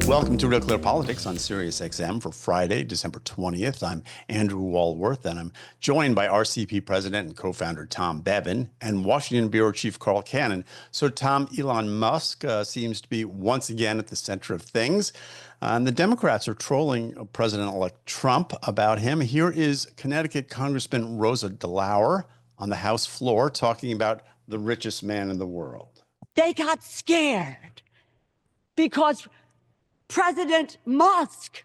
Welcome to Real Clear Politics on Sirius XM for Friday, December 20th. I'm Andrew Walworth, and I'm joined by RCP President and co-founder Tom Bevan and Washington Bureau Chief Carl Cannon. So, Tom, Elon Musk seems to be once again at the center of things. And the Democrats are trolling President-elect Trump about him. Here is Connecticut Congressman Rosa DeLauer on the House floor talking about the richest man in the world. They got scared because President Musk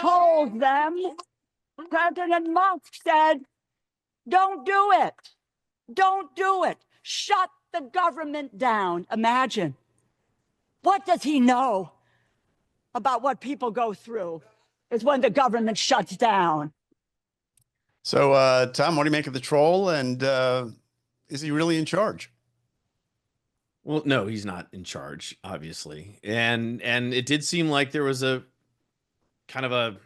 told them, President Musk said, don't do it. Don't do it. Shut the government down. Imagine. What does he know about what people go through is when the government shuts down. So, Tom, what do you make of the troll? And is he really in charge? Well, no, he's not in charge, obviously. And it did seem like there was a kind of a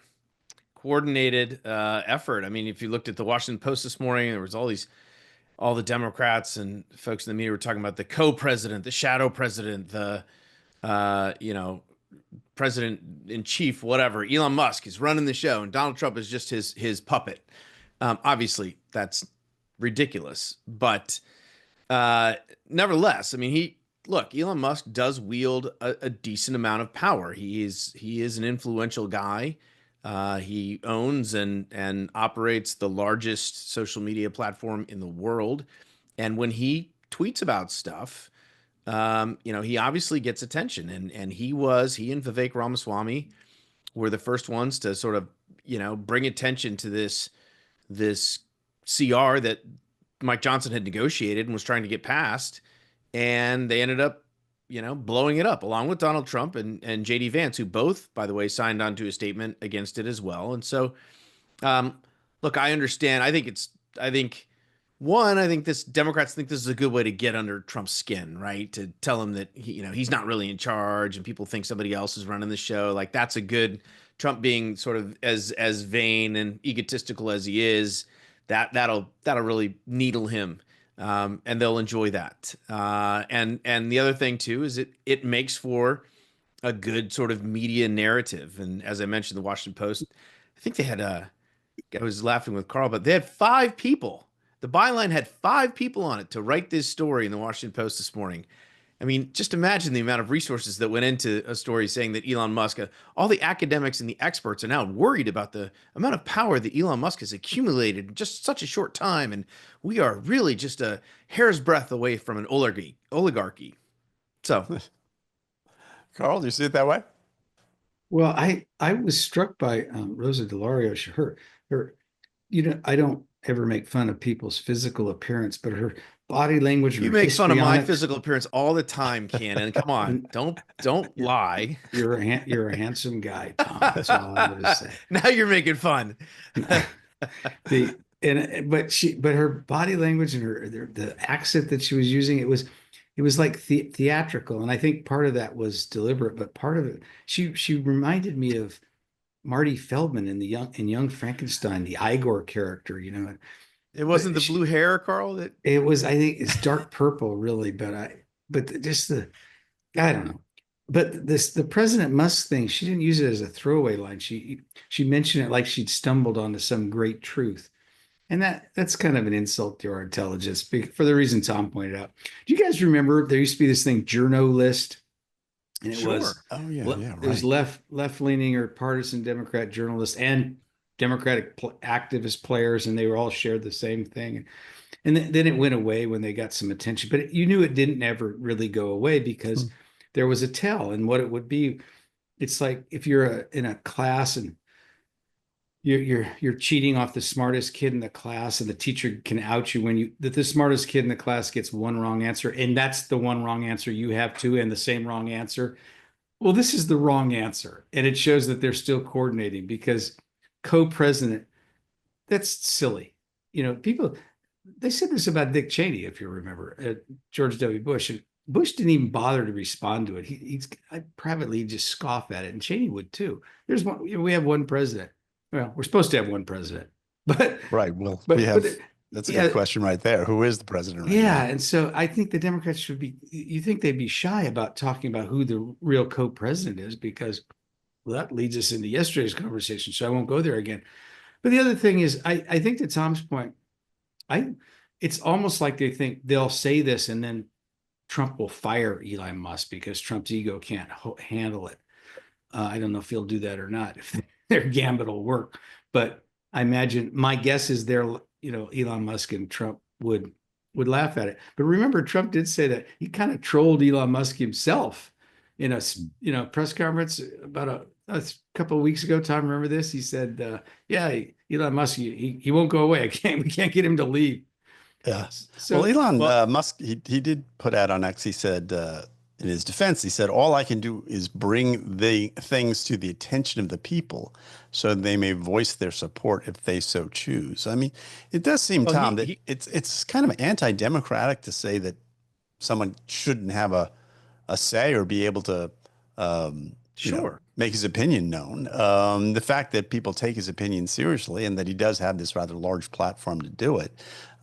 coordinated effort. I mean, if you looked at the Washington Post this morning, there was all the Democrats and folks in the media were talking about the co-president, the shadow president, the president in chief, whatever. Elon Musk is running the show and Donald Trump is just his puppet. Obviously, that's ridiculous, but nevertheless, I mean, Elon Musk does wield a decent amount of power. He is an influential guy. He owns and operates the largest social media platform in the world. And when he tweets about stuff, he obviously gets attention. And he and Vivek Ramaswamy were the first ones to sort of, bring attention to this CR that Mike Johnson had negotiated and was trying to get passed, and they ended up, blowing it up along with Donald Trump and JD Vance, who both, by the way, signed onto a statement against it as well. And so, look, I understand. I think Democrats think this is a good way to get under Trump's skin, right? To tell him that he's not really in charge and people think somebody else is running the show. Like, that's a good Trump being sort of as vain and egotistical as he is. That'll really needle him, and they'll enjoy that. And the other thing too is it makes for a good sort of media narrative. And as I mentioned, the Washington Post, I think they had I was laughing with Carl, but they had 5 people. The byline had 5 people on it to write this story in the Washington Post this morning. I mean, just imagine the amount of resources that went into a story saying that Elon Musk, all the academics and the experts are now worried about the amount of power that Elon Musk has accumulated in just such a short time. And we are really just a hair's breadth away from an oligarchy. So, Carl, do you see it that way? Well, I was struck by Rosa DeLauer. Her, I don't ever make fun of people's physical appearance, but her body language. You make fun of my physical appearance all the time, Cannon. Come on, don't lie. You're a handsome guy, Tom. That's all I'm going to say. Now you're making fun. But her body language and the accent that she was using, it was like theatrical, and I think part of that was deliberate, but part of it, she reminded me of Marty Feldman in Young Frankenstein, the Igor character. It wasn't the blue hair, Carl. It was. I think it's dark purple, really. But I don't know. But the President Musk thing, she didn't use it as a throwaway line. She mentioned it like she'd stumbled onto some great truth, and that's kind of an insult to our intelligence for the reason Tom pointed out. Do you guys remember there used to be this thing, Journo List? And it was, right. It was left-leaning or partisan Democrat journalists and Democratic activist players, and they were all shared the same thing. And then it went away when they got some attention, but you knew it didn't ever really go away because there was a tell. And what it would be, it's like if you're in a class and you're cheating off the smartest kid in the class, and the teacher can out you that the smartest kid in the class gets one wrong answer, and that's the one wrong answer you have too, and the same wrong answer. Well, this is the wrong answer, and it shows that they're still coordinating because co-president, that's silly. People, they said this about Dick Cheney, if you remember, George W. Bush, and Bush didn't even bother to respond to it. I privately just scoff at it, and Cheney would too. We have one president. Well, we're supposed to have one president, but right. Well, but, we have but That's a good question right there. Who is the president right yeah, now? and so I think the Democrats should be. You think they'd be shy about talking about who the real co-president is because well, that leads us into yesterday's conversation. So I won't go there again. But the other thing is, I think to Tom's point, it's almost like they think they'll say this and then Trump will fire Elon Musk because Trump's ego can't handle it. I don't know if he'll do that or not, if their gambit will work. But I imagine my guess is Elon Musk and Trump would laugh at it. But remember, Trump did say that he kind of trolled Elon Musk himself in a press conference about a couple of weeks ago. Tom, remember this? He said, "Yeah, Elon Musk, he won't go away. We can't get him to leave." Yeah. So, well, Elon Musk, he did put out on X, he said, in his defense, he said, all I can do is bring the things to the attention of the people so they may voice their support if they so choose. I mean, it does seem, Tom, that it's kind of anti-democratic to say that someone shouldn't have a say or be able to make his opinion known. The fact that people take his opinion seriously and that he does have this rather large platform to do it.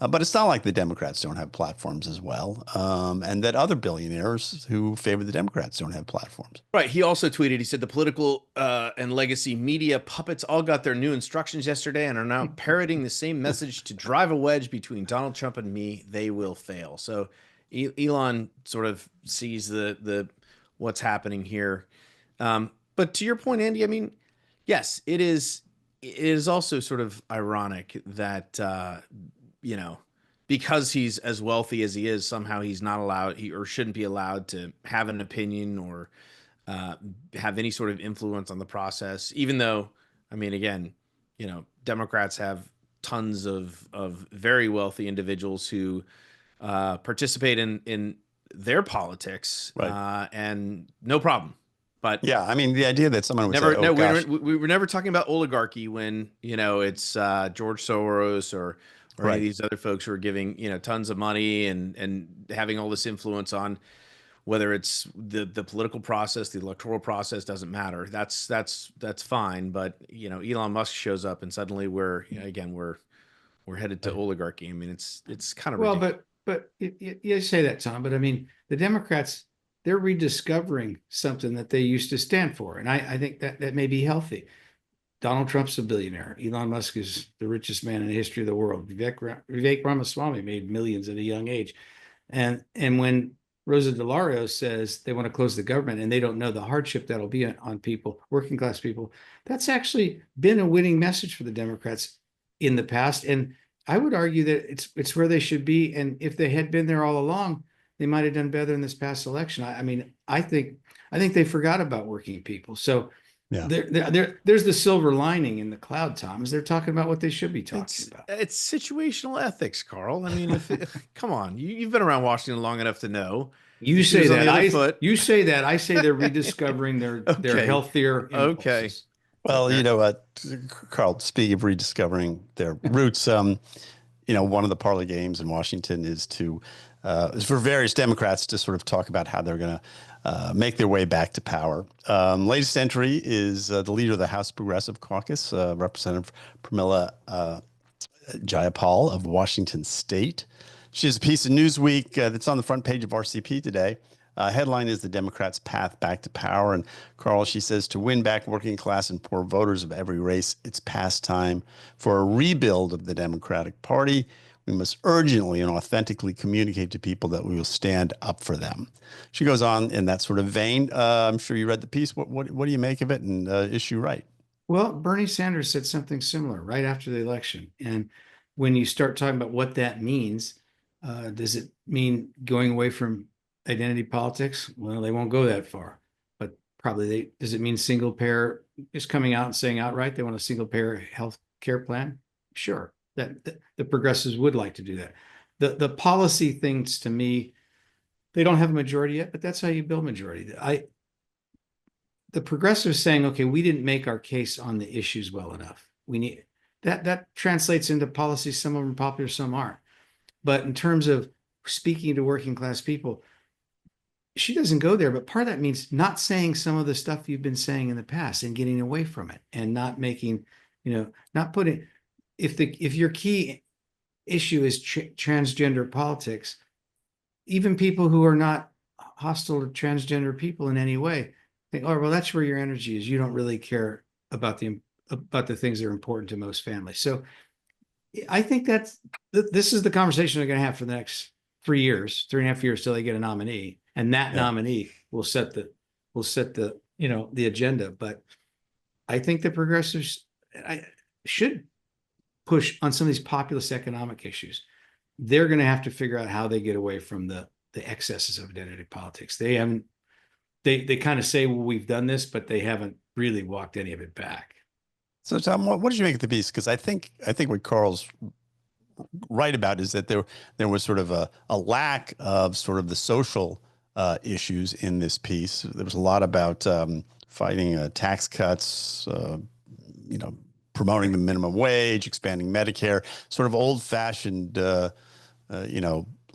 But it's not like the Democrats don't have platforms as well, and that other billionaires who favor the Democrats don't have platforms. Right. He also tweeted, he said, the political and legacy media puppets all got their new instructions yesterday and are now parroting the same message to drive a wedge between Donald Trump and me. They will fail. So Elon sort of sees the what's happening here. But to your point, Andy, I mean, yes, it is also sort of ironic that, because he's as wealthy as he is, somehow he's not allowed, or shouldn't be allowed to have an opinion or have any sort of influence on the process, even though, I mean, again, Democrats have tons of very wealthy individuals who participate in their politics, right. And no problem. But yeah, I mean, the idea that someone would never, say, no, we were never talking about oligarchy when, it's George Soros or any of these other folks who are giving, tons of money and having all this influence on whether it's the political process, the electoral process, doesn't matter. That's fine. But, Elon Musk shows up and suddenly we're headed to oligarchy. I mean, it's kind of ridiculous. But you say that, Tom, but I mean, the Democrats, they're rediscovering something that they used to stand for. And I think that may be healthy. Donald Trump's a billionaire. Elon Musk is the richest man in the history of the world. Vivek Ramaswamy made millions at a young age. And when Rosa DeLauro says they want to close the government and they don't know the hardship that'll be on people, working class people, that's actually been a winning message for the Democrats in the past. And I would argue that it's where they should be. And if they had been there all along, they might have done better in this past election. I think they forgot about working people. So yeah, there's the silver lining in the cloud, Tom, is they're talking about what they should be talking about. It's situational ethics, Carl. I mean, come on, you've been around Washington long enough to know. You say that. You say that. I say they're rediscovering their healthier impulses. Okay. Well, Carl, speaking of rediscovering their roots, one of the parlor games in Washington is for various Democrats to sort of talk about how they're going to make their way back to power. Latest entry is the leader of the House Progressive Caucus, Representative Pramila Jayapal of Washington State. She has a piece in Newsweek that's on the front page of RCP today. Headline is The Democrats' Path Back to Power. And Carl, she says, to win back working class and poor voters of every race, it's past time for a rebuild of the Democratic Party. We must urgently and authentically communicate to people that we will stand up for them. She goes on in that sort of vein. I'm sure you read the piece. What do you make of it? And is she right? Well, Bernie Sanders said something similar right after the election. And when you start talking about what that means, does it mean going away from identity politics? Well, they won't go that far. But probably does it mean single payer is coming out and saying outright they want a single payer health care plan? Sure. That the progressives would like to do that. The policy things, to me, they don't have a majority yet, but that's how you build majority. The progressives saying, okay, we didn't make our case on the issues well enough. We need that translates into policies. Some of them are popular, some aren't. But in terms of speaking to working class people, she doesn't go there. But part of that means not saying some of the stuff you've been saying in the past and getting away from it and not making, not putting. If your key issue is transgender politics, even people who are not hostile to transgender people in any way think, oh, well, that's where your energy is. You don't really care about the things that are important to most families. So I think this is the conversation they're going to have for the next 3 years, 3.5 years till they get a nominee, and that nominee will set the the agenda. But I think the progressives should push on some of these populist economic issues. They're going to have to figure out how they get away from the excesses of identity politics. They haven't. They kind of say, well, we've done this, but they haven't really walked any of it back. So, Tom, what did you make of the piece? Because I think what Carl's right about is that there was sort of a lack of sort of the social issues in this piece. There was a lot about fighting tax cuts, promoting the minimum wage, expanding Medicare, sort of old-fashioned,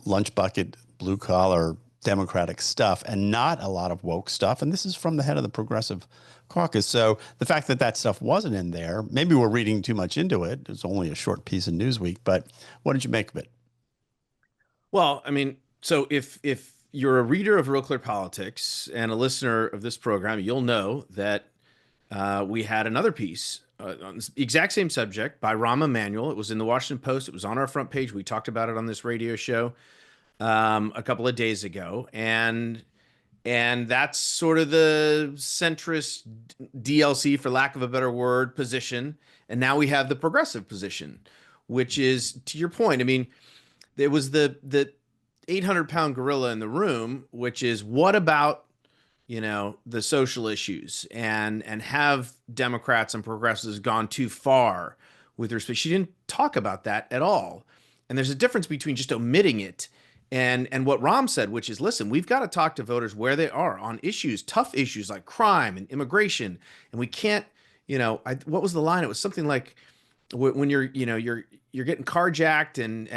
lunch bucket, blue collar Democratic stuff, and not a lot of woke stuff. And this is from the head of the Progressive Caucus. So the fact that that stuff wasn't in there, maybe we're reading too much into it. It's only a short piece in Newsweek, but what did you make of it? Well, I mean, so if you're a reader of Real Clear Politics and a listener of this program, you'll know that we had another piece on the exact same subject by Rahm Emanuel. It was in the Washington Post. It was on our front page. We talked about it on this radio show a couple of days ago, and that's sort of the centrist DLC, for lack of a better word, position. And now we have the progressive position, which is, to your point, I mean, there was the 800-pound gorilla in the room, which is, what about the social issues, and have Democrats and progressives gone too far with respect? She didn't talk about that at all. And there's a difference between just omitting it and what Rahm said, which is, listen, we've got to talk to voters where they are on issues, tough issues like crime and immigration. And we can't, what was the line? It was something like, when you're getting carjacked and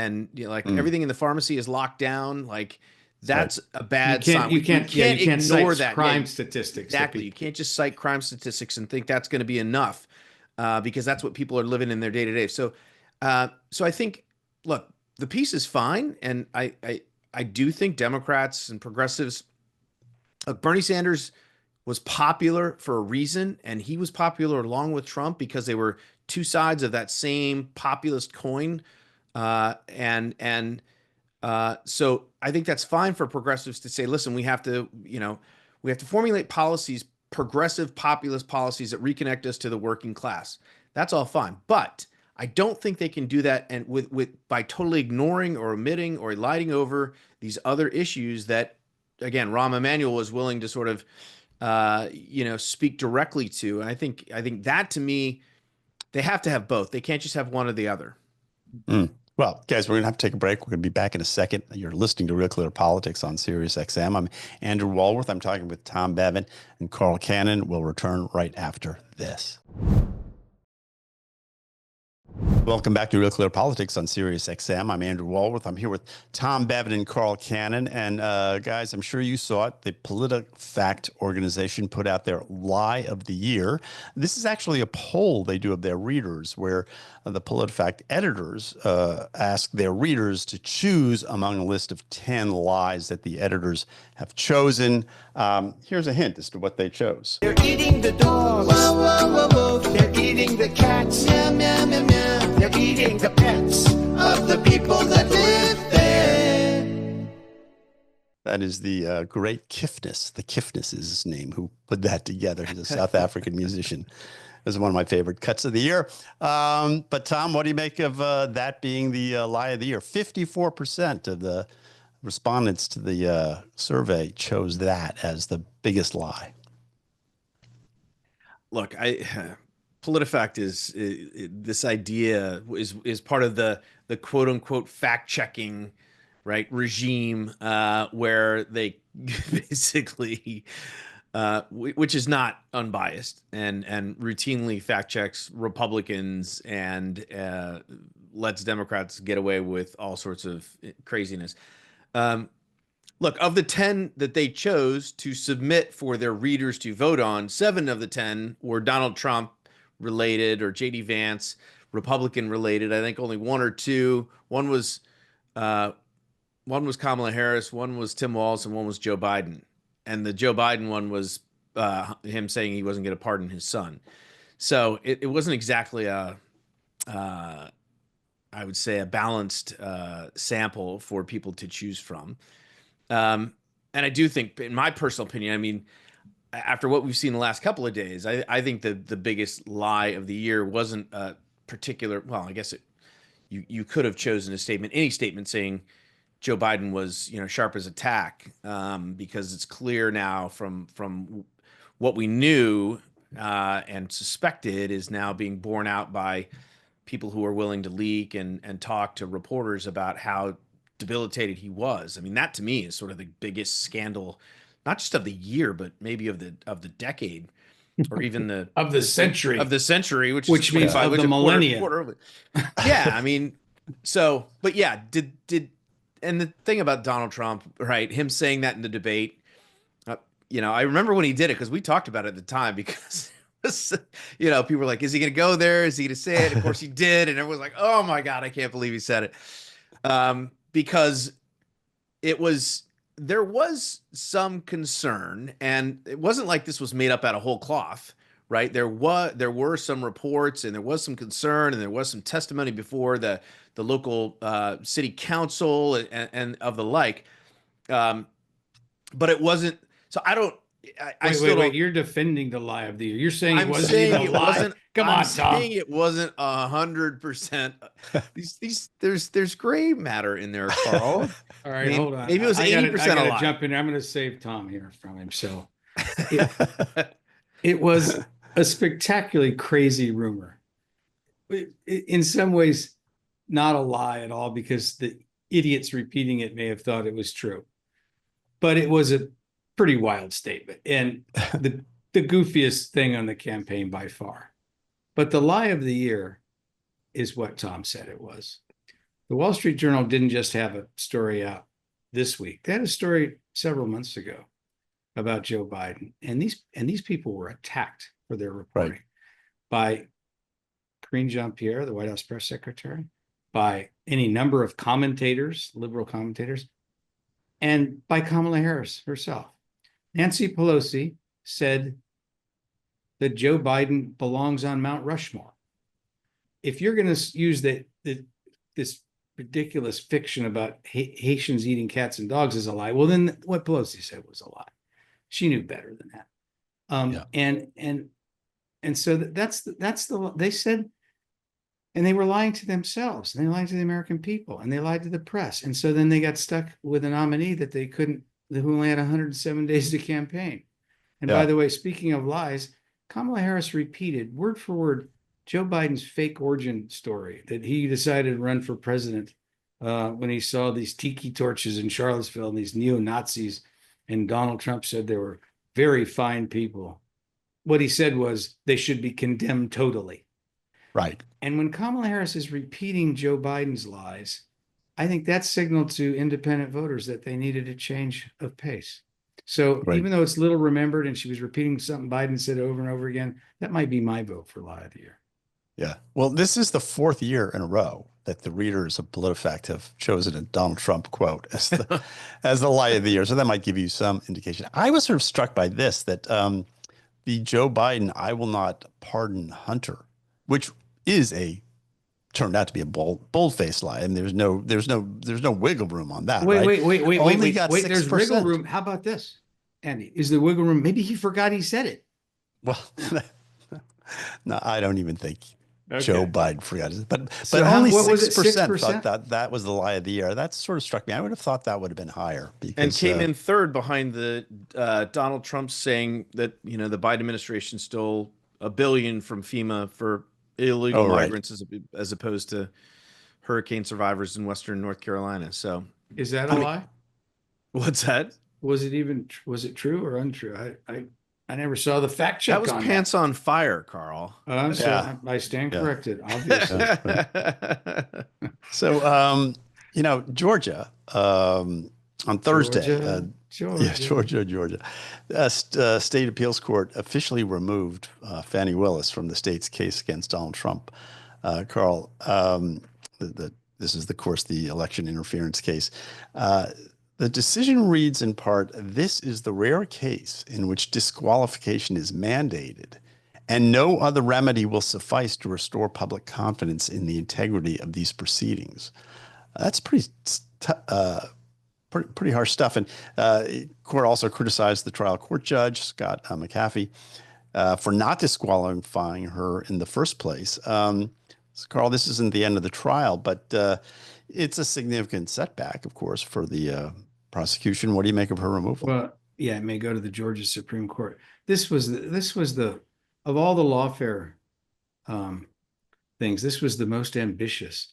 everything in the pharmacy is locked down, like, that's a bad sign. You can't ignore that crime statistics. Exactly. You can't just cite crime statistics and think that's going to be enough, because that's what people are living in their day to day. So I think, look, the piece is fine, and I do think Democrats and progressives, Bernie Sanders was popular for a reason, and he was popular along with Trump because they were two sides of that same populist coin, so I think that's fine for progressives to say, listen, we have to formulate policies, progressive populist policies that reconnect us to the working class. That's all fine. But I don't think they can do that and by totally ignoring or omitting or lighting over these other issues that, again, Rahm Emanuel was willing to sort of speak directly to. And I think that, to me, they have to have both. They can't just have one or the other. Well, guys, we're going to have to take a break. We're going to be back in a second. You're listening to Real Clear Politics on Sirius XM. I'm Andrew Walworth. I'm talking with Tom Bevan and Carl Cannon. We'll return right after this. Welcome back to Real Clear Politics on Sirius XM. I'm Andrew Walworth. I'm here with Tom Bevan and Carl Cannon. And guys, I'm sure you saw it. The Politifact organization put out their Lie of the Year. This is actually a poll they do of their readers, where the Politifact editors ask their readers to choose among a list of 10 lies that the editors have chosen. Here's a hint as to what they chose. They're eating the dogs. Whoa, whoa, whoa, whoa. They're eating the cats. Meow, meow, meow, meow. They're eating the pets of the people that live there. That is the great Kifnis. The Kifnis is his name, who put that together. He's a South African musician. This is one of my favorite cuts of the year. But Tom, what do you make of that being the lie of the year? 54% of the respondents to the survey chose that as the biggest lie. Look, Politifact is this idea is part of the quote unquote fact checking, right, regime, where they basically, which is not unbiased, and routinely fact checks Republicans and lets Democrats get away with all sorts of craziness. Look, of the 10 that they chose to submit for their readers to vote on, 7 of the 10 were Donald Trump related, or JD Vance Republican related. I think only one or two. One was Kamala Harris, one was Tim Walz, and one was Joe Biden. And the Joe Biden one was him saying he wasn't going to pardon his son. So it wasn't exactly I would say, a balanced sample for people to choose from. And I do think, in my personal opinion, I mean, after what we've seen the last couple of days, I think the biggest lie of the year wasn't a particular, well, I guess you could have chosen any statement saying Joe Biden was, sharp as a tack, because it's clear now from what we knew and suspected is now being borne out by people who are willing to leak and talk to reporters about how debilitated he was. I mean, that to me is sort of the biggest scandal, not just of the year, but maybe of the decade, or even the of the century, which means of the millennia. Yeah, I mean, so, but yeah, and the thing about Donald Trump, right? Him saying that in the debate, I remember when he did it because we talked about it at the time because. People were like, is he going to go there? Is he going to say it? Of course he did. And everyone's like, oh my God, I can't believe he said it. Because there was some concern, and it wasn't like this was made up out of whole cloth, right? There were some reports, and there was some concern, and there was some testimony before the local city council and of the like. But it wasn't, so I don't, Wait, you're defending the lie of the year. You're saying it wasn't even a lie. Come on, Tom. I'm saying it wasn't 100%. There's gray matter in there, Carl. All right, hold on. Maybe it was 80% I gotta lie. jump in. I'm going to save Tom here from him. So it was a spectacularly crazy rumor. In some ways, not a lie at all, because the idiots repeating it may have thought it was true. But it was a pretty wild statement, and the goofiest thing on the campaign by far. But the lie of the year is what Tom said it was. The Wall Street Journal didn't just have a story out this week. They had a story several months ago about Joe Biden. And these people were attacked for their reporting by Karine Jean-Pierre, the White House press secretary, by any number of commentators, liberal commentators, and by Kamala Harris herself. Nancy Pelosi said that Joe Biden belongs on Mount Rushmore. If you're going to use this ridiculous fiction about Haitians eating cats and dogs as a lie, well, then what Pelosi said was a lie. She knew better than that. And so that's the they said, and they were lying to themselves, and they lied to the American people, and they lied to the press. And so then they got stuck with a nominee that they couldn't, who only had 107 days to campaign. And by the way, speaking of lies, Kamala Harris repeated word for word Joe Biden's fake origin story, that he decided to run for president when he saw these tiki torches in Charlottesville and these neo-Nazis, and Donald Trump said they were very fine people. What he said was they should be condemned totally. Right. And when Kamala Harris is repeating Joe Biden's lies, I think that signaled to independent voters that they needed a change of pace. So even though it's little remembered and she was repeating something Biden said over and over again, that might be my vote for lie of the year. Yeah. Well, this is the fourth year in a row that the readers of PolitiFact have chosen a Donald Trump quote as the lie of the year. So that might give you some indication. I was sort of struck by this, that the Joe Biden, I will not pardon Hunter, which is turned out to be a bold-faced lie, and there's no wiggle room on that. Wait. Got there's wiggle room. How about this, Andy? Is the wiggle room? Maybe he forgot he said it. Well, no, I don't even think Joe Biden forgot it. But how, only what was it, 6% thought that was the lie of the year. That sort of struck me. I would have thought that would have been higher. Because, and came in third behind the Donald Trump saying that the Biden administration stole $1 billion from FEMA for illegal migrants as opposed to hurricane survivors in Western North Carolina. So is that a lie? What's that? Was it true or untrue? I never saw the fact check. That was pants on fire, Carl. I stand corrected, obviously. So Georgia on Thursday, Georgia. State appeals court officially removed Fanny Willis from the state's case against Donald Trump. Carl. This is, of course, the election interference case. The decision reads in part, "This is the rare case in which disqualification is mandated, and no other remedy will suffice to restore public confidence in the integrity of these proceedings." That's pretty harsh stuff. And court also criticized the trial court judge, Scott McAfee, for not disqualifying her in the first place. So Carl, this isn't the end of the trial, but it's a significant setback, of course, for the prosecution. What do you make of her removal? Well, yeah, it may go to the Georgia Supreme Court. This was the of all the lawfare things, this was the most ambitious.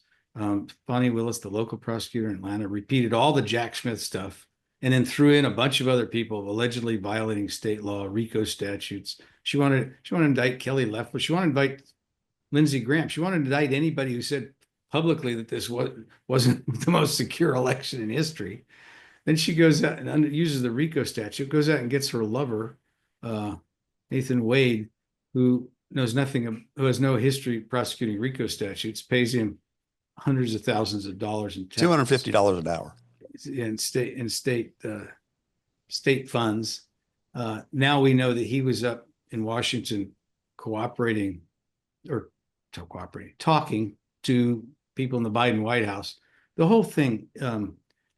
Fanny Willis, the local prosecutor in Atlanta, repeated all the Jack Smith stuff and then threw in a bunch of other people allegedly violating state law, RICO statutes. She wanted to indict Kelly Loeffler. She wanted to indict Lindsey Graham. She wanted to indict anybody who said publicly that this wasn't the most secure election in history. Then she goes out and uses the RICO statute, goes out and gets her lover, Nathan Wade, who knows nothing, who has no history prosecuting RICO statutes, pays him hundreds of thousands of dollars in taxes, $250 an hour in state funds. Now we know that he was up in Washington talking to people in the Biden White House. The whole thing,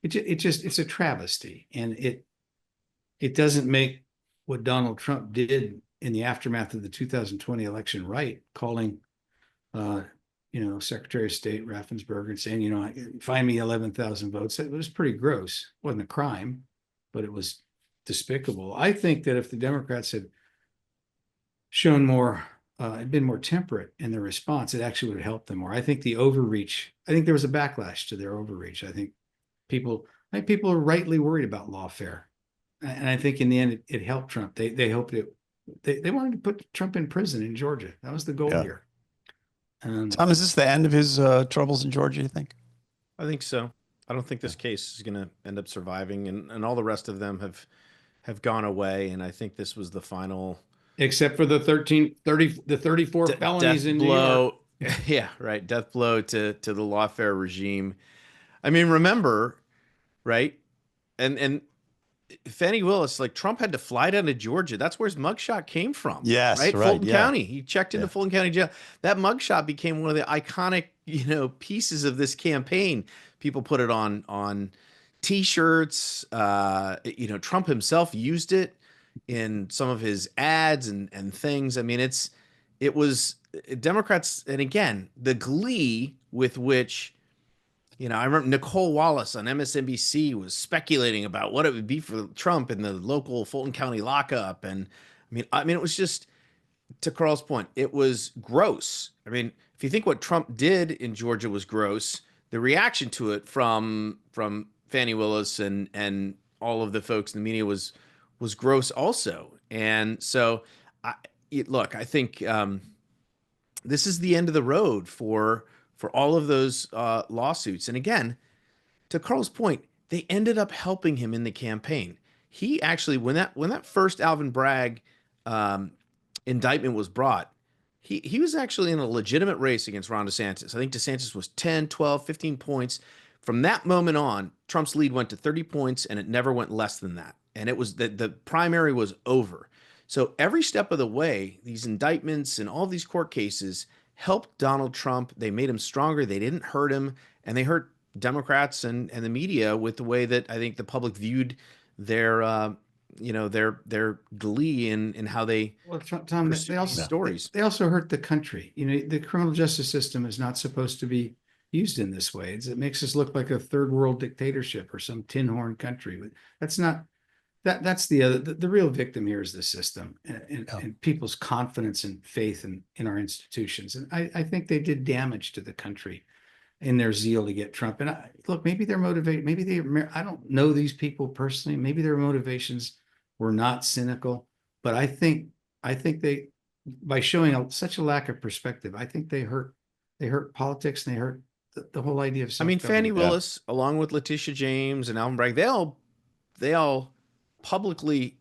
it's a travesty, and it doesn't make what Donald Trump did in the aftermath of the 2020 election right, calling Secretary of State Raffensperger and saying, find me 11,000 votes. It was pretty gross. It wasn't a crime, but it was despicable. I think that if the Democrats had shown more, had been more temperate in their response, it actually would have helped them more. I think the overreach, I think there was a backlash to their overreach. I think people are rightly worried about lawfare. And I think in the end, it helped Trump. They hoped they wanted to put Trump in prison in Georgia. That was the goal here. Tom, is this the end of his troubles in Georgia, you think? I think so. I don't think this case is going to end up surviving, and all the rest of them have gone away. And I think this was the final, except for the 34 felonies in New York. Yeah, right. Death blow to the lawfare regime. I mean, remember, right? And Fanny Willis, like, Trump had to fly down to Georgia. That's where his mugshot came from. Yes, right. Fulton County. He checked into Fulton County jail. That mugshot became one of the iconic, pieces of this campaign. People put it on T-shirts. Trump himself used it in some of his ads and things. I mean, it was Democrats, and again, the glee with which. I remember Nicole Wallace on MSNBC was speculating about what it would be for Trump in the local Fulton County lockup. And I mean, it was just, to Carl's point, it was gross. I mean, if you think what Trump did in Georgia was gross, the reaction to it from Fanny Willis and all of the folks in the media was gross also. And so, I think this is the end of the road for all of those lawsuits. And again, to Carl's point, they ended up helping him in the campaign. He actually, when that first Alvin Bragg indictment was brought, he was actually in a legitimate race against Ron DeSantis. I think DeSantis was 10, 12, 15 points. From that moment on, Trump's lead went to 30 points, and it never went less than that. And it was the primary was over. So every step of the way, these indictments and all these court cases helped Donald Trump. They made him stronger. They didn't hurt him, and they hurt Democrats and the media with the way that I think the public viewed their glee in how they. Well, Tom, they also hurt the country. The criminal justice system is not supposed to be used in this way. It makes us look like a third world dictatorship or some tin horn country. That's not. That's the real victim here is the system and people's confidence and faith in our institutions. And I think they did damage to the country in their zeal to get Trump. And maybe they're motivated. Maybe I don't know these people personally. Maybe their motivations were not cynical, but I think they, by showing such a lack of perspective, I think they hurt politics, and they hurt the whole idea of self-government. Fanny Willis, along with Letitia James and Alvin Bragg, they all publicly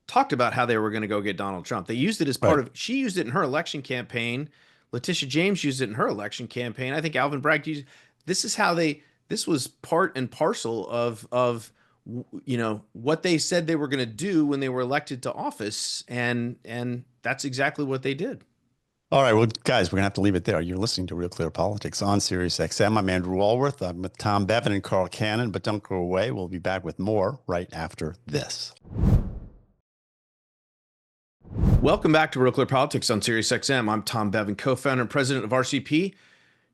talked about how they were going to go get Donald Trump. They used it as part of, she used it in her election campaign. Letitia James used it in her election campaign. I think Alvin Bragg used. This was part and parcel of what they said they were going to do when they were elected to office, and that's exactly what they did. All right, well, guys, we're gonna have to leave it there. You're listening to Real Clear Politics on Sirius XM. I'm Andrew Walworth. I'm with Tom Bevan and Carl Cannon, but don't go away. We'll be back with more right after this. Welcome back to Real Clear Politics on Sirius XM. I'm Tom Bevan, co-founder and president of RCP,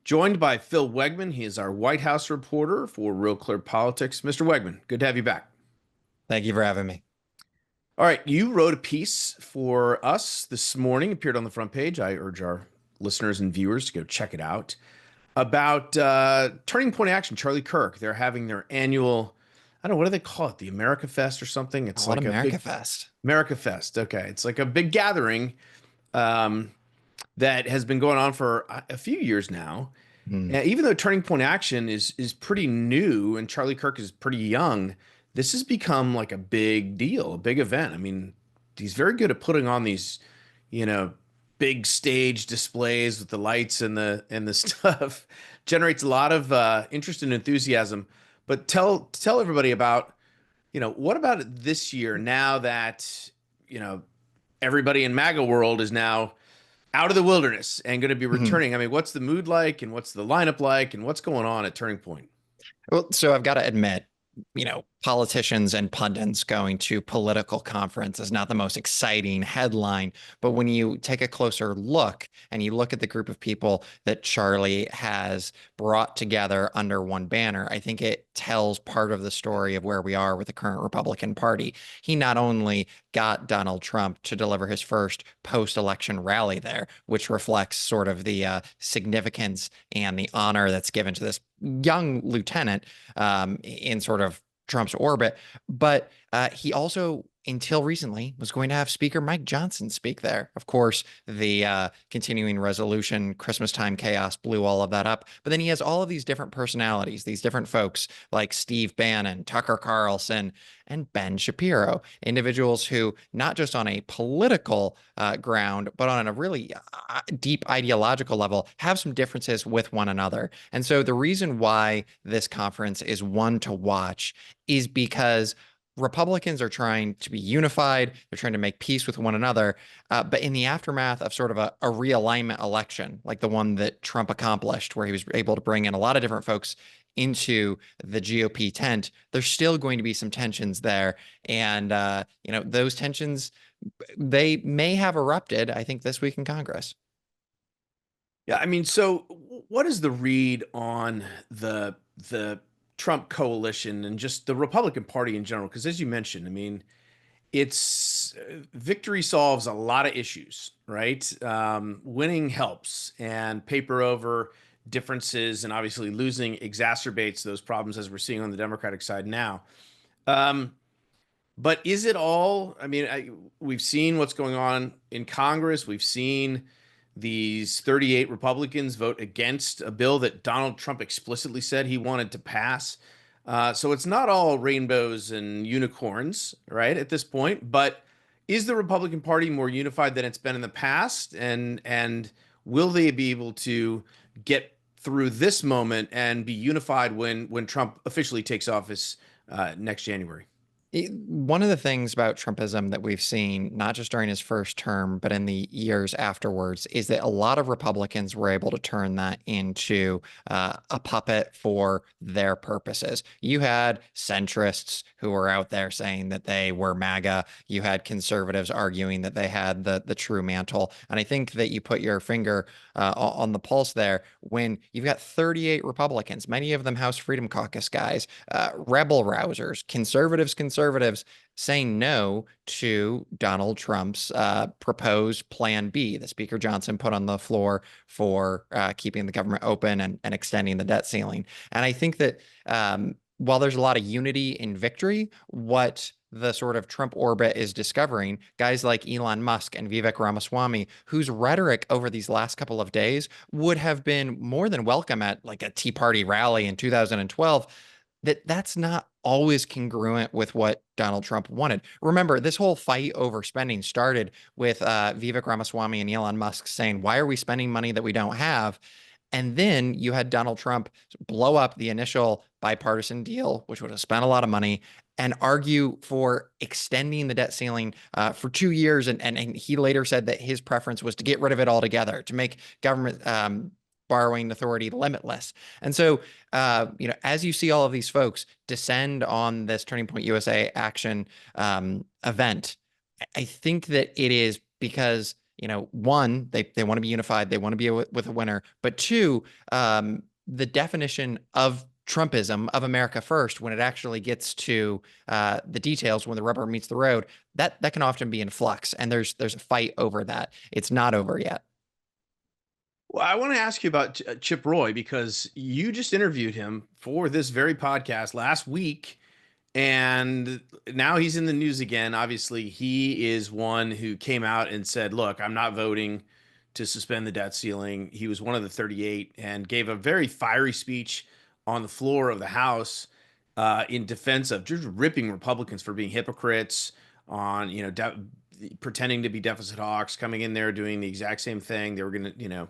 joined by Phil Wegmann. He is our White House reporter for Real Clear Politics. Mr. Wegmann, good to have you back. Thank you for having me. All right, you wrote a piece for us this morning, appeared on the front page. I urge our listeners and viewers to go check it out, about Turning Point Action, Charlie Kirk. They're having their annual, I don't know, what do they call it? The America Fest or something? It's like America Fest. America Fest. Okay. It's like a big gathering that has been going on for a few years now. Even though Turning Point Action is pretty new and Charlie Kirk is pretty young, this has become like a big deal, a big event. I mean, he's very good at putting on these, big stage displays with the lights and the stuff. Generates a lot of interest and enthusiasm. But tell everybody about, what about it this year now that, everybody in MAGA world is now out of the wilderness and going to be returning. I mean, what's the mood like, and what's the lineup like, and what's going on at Turning Point? Well, so I've got to admit, politicians and pundits going to political conference is not the most exciting headline. But when you take a closer look and you look at the group of people that Charlie has brought together under one banner, I think it tells part of the story of where we are with the current Republican Party. He not only got Donald Trump to deliver his first post-election rally there, which reflects sort of the significance and the honor that's given to this young lieutenant in sort of Trump's orbit, but he also, until recently, was going to have Speaker Mike Johnson speak there. Of course, the continuing resolution, Christmas time chaos blew all of that up. But then he has all of these different personalities, these different folks like Steve Bannon, Tucker Carlson, and Ben Shapiro, individuals who not just on a political ground, but on a really deep ideological level, have some differences with one another. And so the reason why this conference is one to watch is because Republicans are trying to be unified. They're trying to make peace with one another. But in the aftermath of sort of a realignment election, like the one that Trump accomplished, where he was able to bring in a lot of different folks into the GOP tent, there's still going to be some tensions there. And, those tensions, they may have erupted, I think, this week in Congress. Yeah, I mean, so what is the read on the Trump coalition and just the Republican Party in general? Because as you mentioned, I mean, it's victory solves a lot of issues, right? Winning helps, and paper over differences, and obviously losing exacerbates those problems, as we're seeing on the Democratic side now. But is it all? I mean, we've seen what's going on in Congress. We've seen these 38 Republicans vote against a bill that Donald Trump explicitly said he wanted to pass. So it's not all rainbows and unicorns, right, at this point. But is the Republican Party more unified than it's been in the past? And will they be able to get through this moment and be unified when Trump officially takes office next January? One of the things about Trumpism that we've seen, not just during his first term, but in the years afterwards, is that a lot of Republicans were able to turn that into a puppet for their purposes. You had centrists who were out there saying that they were MAGA. You had conservatives arguing that they had the true mantle. And I think that you put your finger on the pulse there when you've got 38 Republicans, many of them House Freedom Caucus guys, rebel rousers, conservatives saying no to Donald Trump's proposed Plan B that Speaker Johnson put on the floor for keeping the government open and extending the debt ceiling. And I think that while there's a lot of unity in victory, what the sort of Trump orbit is discovering, guys like Elon Musk and Vivek Ramaswamy, whose rhetoric over these last couple of days would have been more than welcome at like a Tea Party rally in 2012, that's not always congruent with what Donald Trump wanted. Remember, this whole fight over spending started with Vivek Ramaswamy and Elon Musk saying, why are we spending money that we don't have? And then you had Donald Trump blow up the initial bipartisan deal, which would have spent a lot of money, and argue for extending the debt ceiling for 2 years. And he later said that his preference was to get rid of it altogether, to make government borrowing authority limitless. And so, as you see all of these folks descend on this Turning Point USA Action event, I think that it is because, one, they want to be unified, they want to be with a winner, but two, the definition of Trumpism, of America first, when it actually gets to the details, when the rubber meets the road, that can often be in flux, and there's a fight over that. It's not over yet. Well, I want to ask you about Chip Roy, because you just interviewed him for this very podcast last week, and now he's in the news again. Obviously, he is one who came out and said, look, I'm not voting to suspend the debt ceiling. He was one of the 38 and gave a very fiery speech on the floor of the House in defense of just ripping Republicans for being hypocrites, on, pretending to be deficit hawks, coming in there doing the exact same thing. They were going to,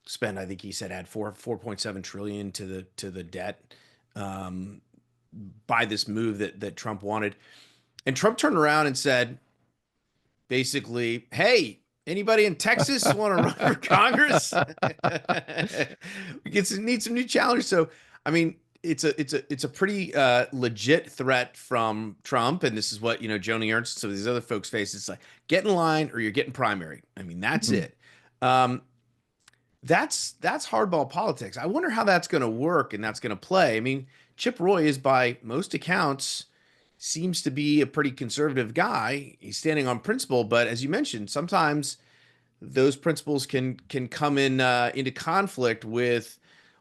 spend, I think he said, add 4.7 trillion to the debt by this move that Trump wanted. And Trump turned around and said, basically, hey, anybody in Texas want to run for Congress? We need some new challenges. So, I mean, it's a pretty legit threat from Trump, and this is what Joni Ernst and some of these other folks face. It's like, get in line or you're getting primary. I mean, that's it. That's hardball politics. I wonder how that's going to work and that's going to play. I mean, Chip Roy is, by most accounts, seems to be a pretty conservative guy. He's standing on principle, but as you mentioned, sometimes those principles can come into conflict with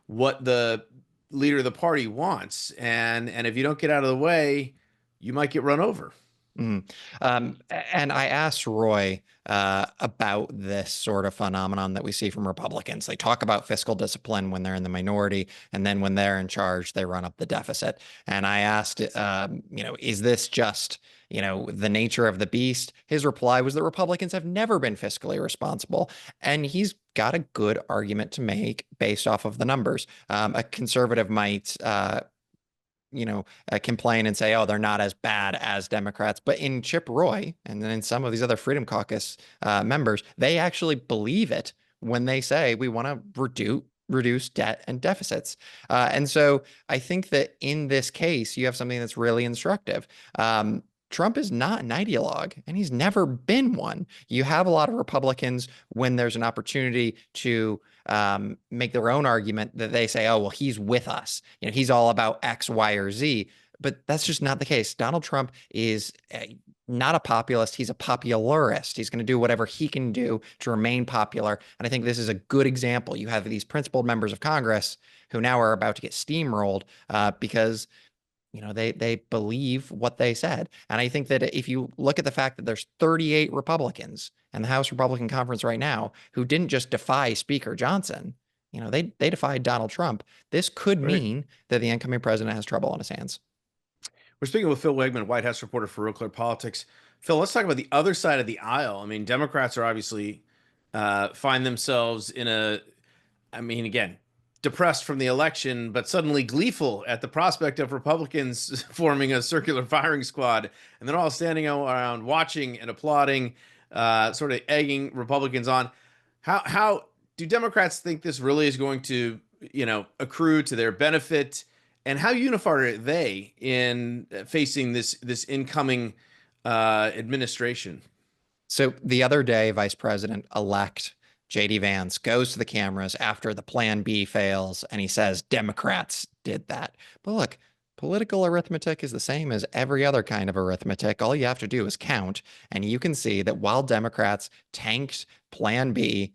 what the leader of the party wants, and if you don't get out of the way, you might get run over. And I asked Roy about this sort of phenomenon that we see from Republicans. They talk about fiscal discipline when they're in the minority, and then when they're in charge, they run up the deficit. And I asked, is this just, the nature of the beast? His reply was that Republicans have never been fiscally responsible. And he's got a good argument to make based off of the numbers. A conservative might complain and say, oh, they're not as bad as Democrats. But in Chip Roy and then in some of these other Freedom Caucus members, they actually believe it when they say we want to reduce debt and deficits. And so I think that in this case, you have something that's really instructive. Trump is not an ideologue, and he's never been one. You have a lot of Republicans, when there's an opportunity to make their own argument, that they say, oh, well, he's with us. He's all about X, Y, or Z. But that's just not the case. Donald Trump is not a populist. He's a popularist. He's going to do whatever he can do to remain popular. And I think this is a good example. You have these principled members of Congress who now are about to get steamrolled because they believe what they said. And I think that if you look at the fact that there's 38 Republicans in the House Republican Conference right now who didn't just defy Speaker Johnson, they defied Donald Trump. This could mean that the incoming president has trouble on his hands. We're speaking with Phil Wegmann, White House reporter for RealClearPolitics. Phil, let's talk about the other side of the aisle. I mean, Democrats are obviously find themselves in again, depressed from the election, but suddenly gleeful at the prospect of Republicans forming a circular firing squad. And they're all standing around watching and applauding, sort of egging Republicans on. How do Democrats think this really is going to, accrue to their benefit? And how unified are they in facing this incoming administration? So the other day, Vice President-elect J.D. Vance goes to the cameras after the Plan B fails, and he says, Democrats did that. But look, political arithmetic is the same as every other kind of arithmetic. All you have to do is count, and you can see that while Democrats tanked Plan B,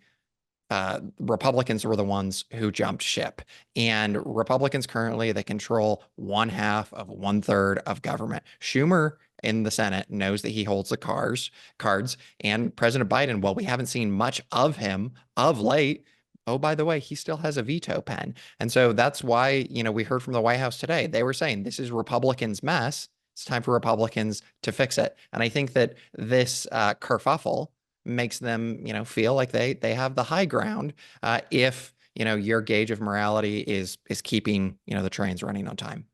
Republicans were the ones who jumped ship. And Republicans currently, they control 1/2 of 1/3 of government. Schumer in the Senate knows that he holds the cards, and President Biden, well, we haven't seen much of him of late. oh, by the way, he still has a veto pen. And so that's why, we heard from the White House today, they were saying this is Republicans' mess. It's time for Republicans to fix it. And I think that this kerfuffle makes them, feel like they have the high ground if, your gauge of morality is keeping, the trains running on time.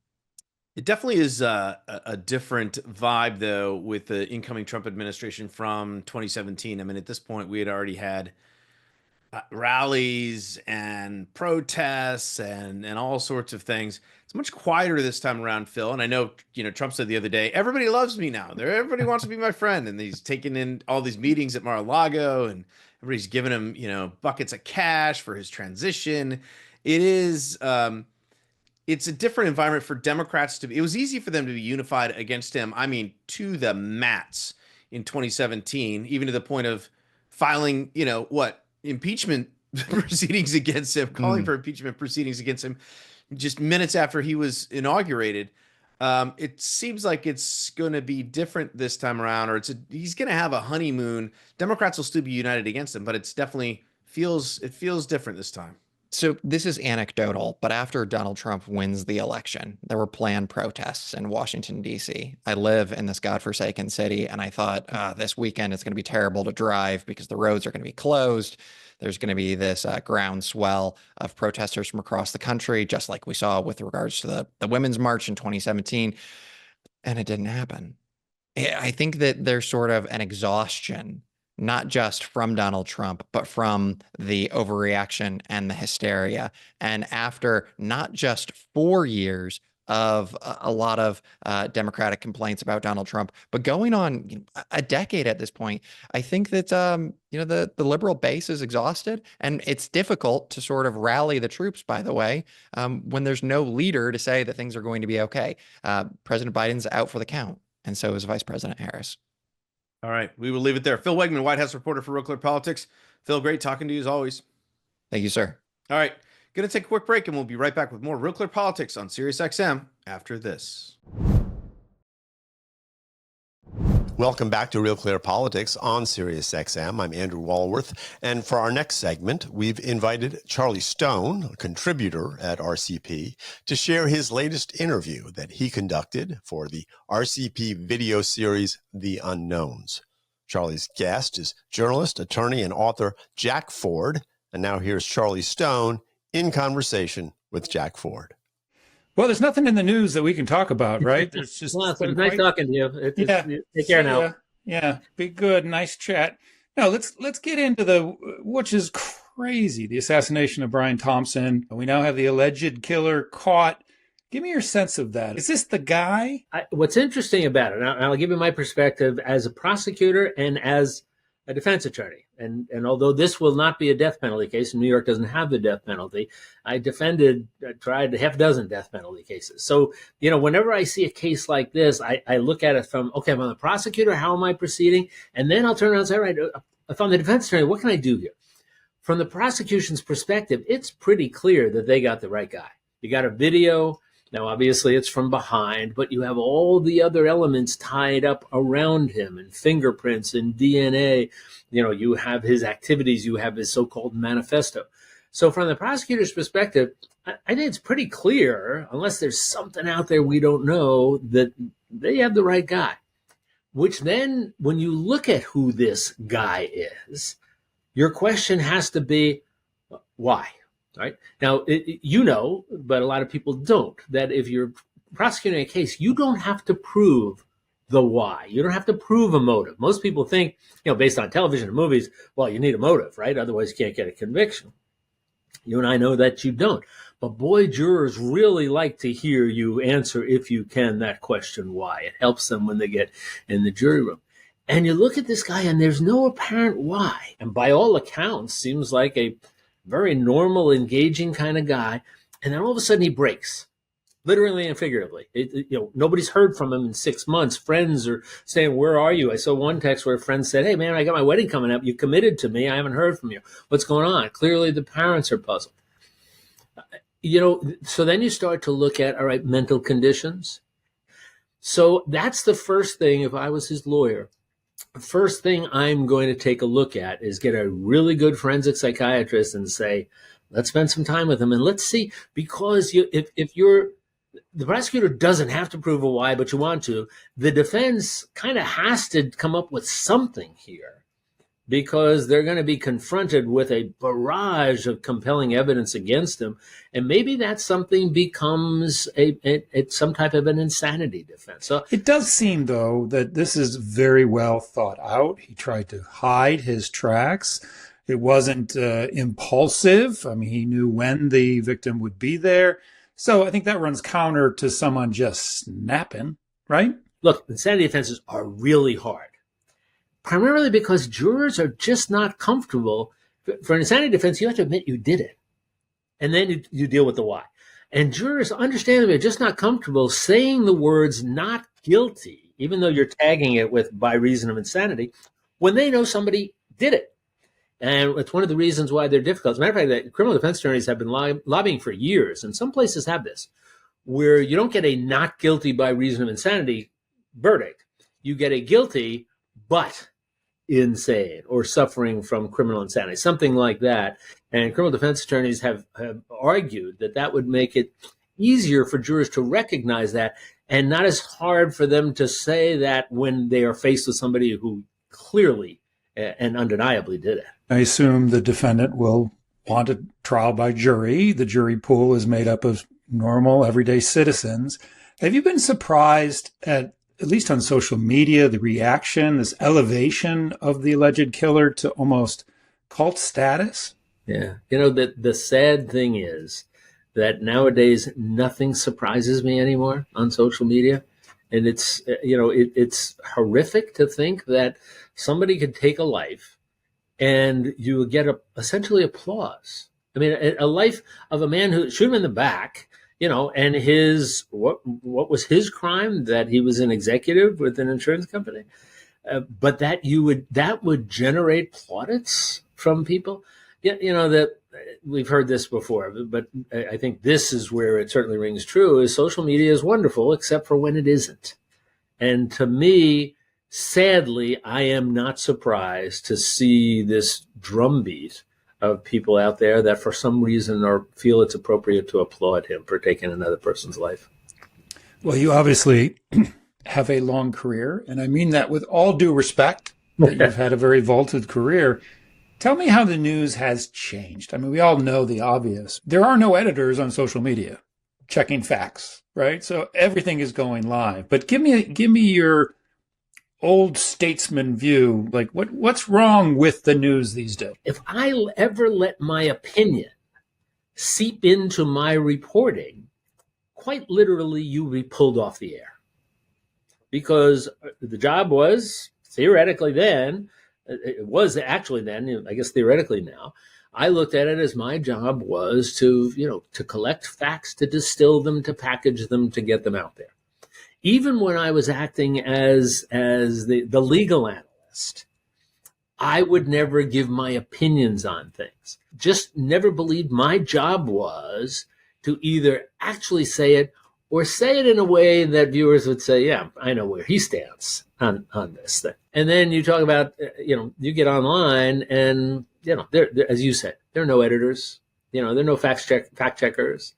It definitely is a different vibe, though, with the incoming Trump administration from 2017. I mean, at this point, we had already had rallies and protests and all sorts of things. It's much quieter this time around, Phil. And I know, Trump said the other day, everybody loves me now. Everybody wants to be my friend. And he's taking in all these meetings at Mar-a-Lago, and everybody's giving him, buckets of cash for his transition. It is, it's a different environment for Democrats to be. It was easy for them to be unified against him. I mean, to the mats in 2017, even to the point of filing, impeachment proceedings against him, calling for impeachment proceedings against him just minutes after he was inaugurated. It seems like it's going to be different this time around, or he's going to have a honeymoon. Democrats will still be united against him, but it's definitely feels different this time. So this is anecdotal, but after Donald Trump wins the election, there were planned protests in Washington, D.C. I live in this godforsaken city, and I thought this weekend it's going to be terrible to drive because the roads are going to be closed. There's going to be this groundswell of protesters from across the country, just like we saw with regards to the Women's March in 2017. And it didn't happen. I think that there's sort of an exhaustion, not just from Donald Trump, but from the overreaction and the hysteria. And after not just 4 years of a lot of Democratic complaints about Donald Trump, but going on a decade at this point, I think that, the liberal base is exhausted, and it's difficult to sort of rally the troops, by the way, when there's no leader to say that things are going to be okay. President Biden's out for the count, and so is Vice President Harris. All right, we will leave it there. Phil Wegmann, White House reporter for Real Clear Politics. Phil, great talking to you as always. Thank you, sir. All right, going to take a quick break, and we'll be right back with more Real Clear Politics on SiriusXM after this. Welcome back to Real Clear Politics on SiriusXM. I'm Andrew Walworth, and for our next segment, we've invited Charlie Stone, a contributor at RCP, to share his latest interview that he conducted for the RCP video series, The Unknowns. Charlie's guest is journalist, attorney, and author Jack Ford, and now here's Charlie Stone in conversation with Jack Ford. Well, there's nothing in the news that we can talk about, right? There's just well, it's nice talking to you. Take care now. Yeah, be good. Nice chat. Now let's get into which is crazy, the assassination of Brian Thompson. We now have the alleged killer caught. Give me your sense of that. Is this the guy? What's interesting about it, and I'll give you my perspective as a prosecutor and as a defense attorney. And although this will not be a death penalty case, and New York doesn't have the death penalty, I tried a half dozen death penalty cases. So, whenever I see a case like this, I look at it from, okay, I'm the prosecutor, how am I proceeding? And then I'll turn around and say, all right, if I'm the defense attorney, what can I do here? From the prosecution's perspective, it's pretty clear that they got the right guy. You got a video. Now, obviously, it's from behind, but you have all the other elements tied up around him, and fingerprints and DNA. You have his activities, you have his so-called manifesto. So from the prosecutor's perspective, I think it's pretty clear, unless there's something out there we don't know, that they have the right guy. Which then, when you look at who this guy is, your question has to be, why? Right? Now, but a lot of people don't, that if you're prosecuting a case, you don't have to prove the why. You don't have to prove a motive. Most people think, based on television and movies, well, you need a motive, right? Otherwise, you can't get a conviction. You and I know that you don't. But boy, jurors really like to hear you answer, if you can, that question why. It helps them when they get in the jury room. And you look at this guy, and there's no apparent why. And by all accounts, seems like a very normal, engaging kind of guy. And then all of a sudden he breaks, literally and figuratively. Nobody's heard from him in 6 months. Friends are saying, where are you? I saw one text where a friend said, hey, man, I got my wedding coming up. You committed to me. I haven't heard from you. What's going on? Clearly the parents are puzzled. So then you start to look at, all right, mental conditions. So that's the first thing, if I was his lawyer, first thing I'm going to take a look at is get a really good forensic psychiatrist and say, let's spend some time with him and let's see, because if you're the prosecutor doesn't have to prove a why, but you want to, the defense kind of has to come up with something here, because they're going to be confronted with a barrage of compelling evidence against them. And maybe that something becomes some type of an insanity defense. So it does seem, though, that this is very well thought out. He tried to hide his tracks. It wasn't impulsive. I mean, he knew when the victim would be there. So I think that runs counter to someone just snapping, right? Look, insanity defenses are really hard, primarily because jurors are just not comfortable. For an insanity defense, you have to admit you did it, and then you deal with the why. And jurors, understandably, are just not comfortable saying the words "not guilty," even though you're tagging it with "by reason of insanity," when they know somebody did it. And it's one of the reasons why they're difficult. As a matter of fact, the criminal defense attorneys have been lobbying for years, and some places have this, where you don't get a not guilty by reason of insanity verdict. You get a guilty but insane or suffering from criminal insanity, something like that. And criminal defense attorneys have argued that that would make it easier for jurors to recognize that, and not as hard for them to say that when they are faced with somebody who clearly and undeniably did it. I assume the defendant will want a trial by jury. The jury pool is made up of normal, everyday citizens. Have you been surprised at least on social media, the reaction, this elevation of the alleged killer to almost cult status? Yeah. You know, the sad thing is that nowadays nothing surprises me anymore on social media. And it's, it's horrific to think that somebody could take a life and you would get essentially applause. I mean, a life of a man who shoot him in the back, and what was his crime? That he was an executive with an insurance company. But that would generate plaudits from people. Yeah, that we've heard this before, but I think this is where it certainly rings true, is social media is wonderful, except for when it isn't. And to me, sadly, I am not surprised to see this drumbeat of people out there that for some reason feel it's appropriate to applaud him for taking another person's life. Well, you obviously have a long career, and I mean that with all due respect, that you've had a very vaulted career. Tell me how the news has changed. I mean, we all know the obvious. There are no editors on social media checking facts, right? So everything is going live. But give me your old statesman view. Like, what's wrong with the news these days? If I ever let my opinion seep into my reporting, quite literally, you would be pulled off the air. Because the job was, theoretically then, it was actually then, I guess theoretically now, I looked at it as my job was to collect facts, to distill them, to package them, to get them out there. Even when I was acting as the legal analyst, I would never give my opinions on things. Just never believed my job was to either actually say it or say it in a way that viewers would say, yeah, I know where he stands on this thing. And then you talk about, you get online and, there, as you said, there are no editors, there are no fact checkers.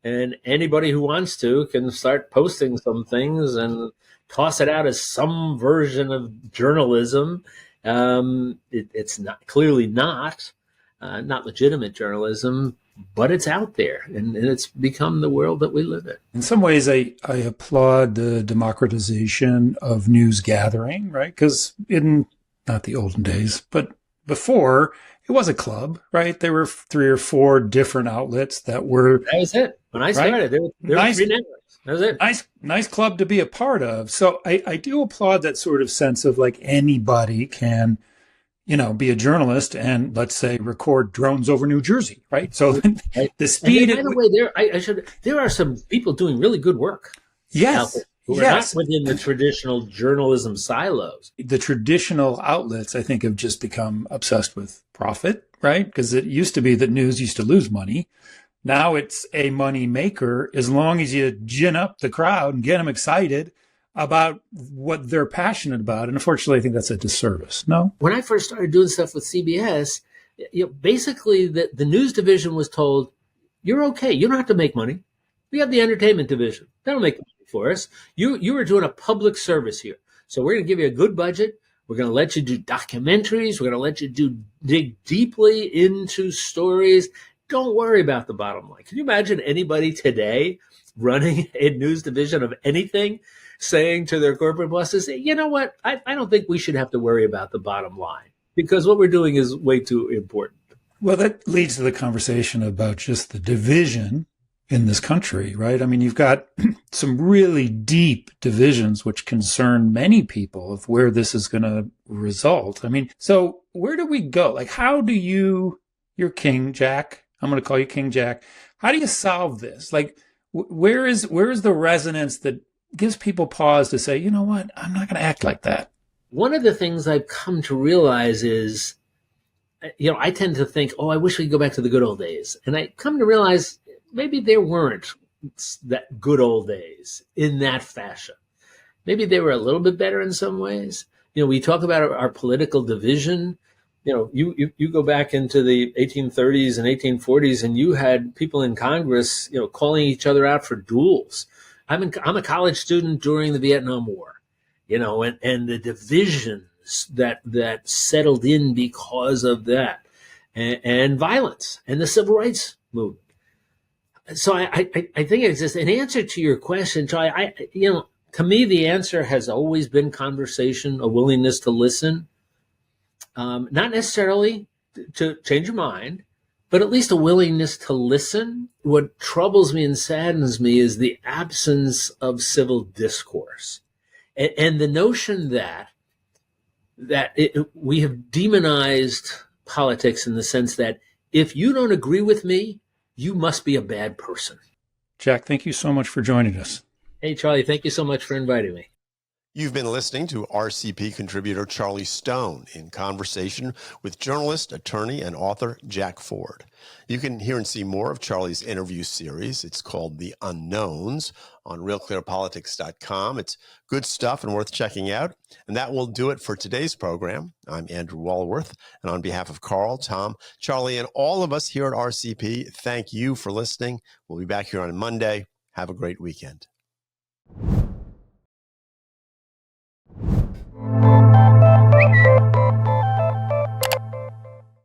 And anybody who wants to can start posting some things and toss it out as some version of journalism. It's clearly not legitimate journalism, but it's out there, and it's become the world that we live in. In some ways, I applaud the democratization of news gathering, right? Because in not the olden days, but before, it was a club, right? There were 3 or 4 different outlets that were. That was it. When I started, there were 3 networks. That was it. Nice club to be a part of. So I do applaud that sort of sense of like anybody can, be a journalist and, let's say, record drones over New Jersey, right? So the speed. And by the way, there are some people doing really good work. Yes. Who are not within the traditional journalism silos. The traditional outlets, I think, have just become obsessed with profit, right? Because it used to be that news used to lose money. Now it's a money maker. As long as you gin up the crowd and get them excited, about what they're passionate about. And unfortunately, I think that's a disservice. No? When I first started doing stuff with CBS, basically the news division was told, you're okay. You don't have to make money. We have the entertainment division. That'll make money for us. You are doing a public service here. So we're going to give you a good budget. We're going to let you do documentaries. We're going to let you dig deeply into stories. Don't worry about the bottom line. Can you imagine anybody today running a news division of anything saying to their corporate bosses, you know what? I don't think we should have to worry about the bottom line because what we're doing is way too important. Well, that leads to the conversation about just the division in this country, right? I mean, you've got some really deep divisions which concern many people of where this is going to result. I mean, so where do we go? Like, how do you're King Jack. I'm going to call you King Jack. How do you solve this? Like, where is the resonance that gives people pause to say, you know what, I'm not going to act like that? One of the things I've come to realize is, I tend to think, I wish we could go back to the good old days. And I come to realize maybe there weren't that good old days in that fashion. Maybe they were a little bit better in some ways. We talk about our political division. You go back into the 1830s and 1840s, and you had people in Congress, calling each other out for duels. I'm a college student during the Vietnam War, and the divisions that settled in because of that, and violence and the civil rights movement. So I think it's just an answer to your question, Charlie. To me, the answer has always been conversation, a willingness to listen. Not necessarily to change your mind, but at least a willingness to listen. What troubles me and saddens me is the absence of civil discourse and the notion that we have demonized politics in the sense that if you don't agree with me, you must be a bad person. Jack, thank you so much for joining us. Hey, Charlie, thank you so much for inviting me. You've been listening to RCP contributor Charlie Stone in conversation with journalist, attorney, and author Jack Ford. You can hear and see more of Charlie's interview series. It's called The Unknowns on RealClearPolitics.com. It's good stuff and worth checking out. And that will do it for today's program. I'm Andrew Walworth, and on behalf of Carl, Tom, Charlie, and all of us here at RCP, thank you for listening. We'll be back here on Monday. Have a great weekend.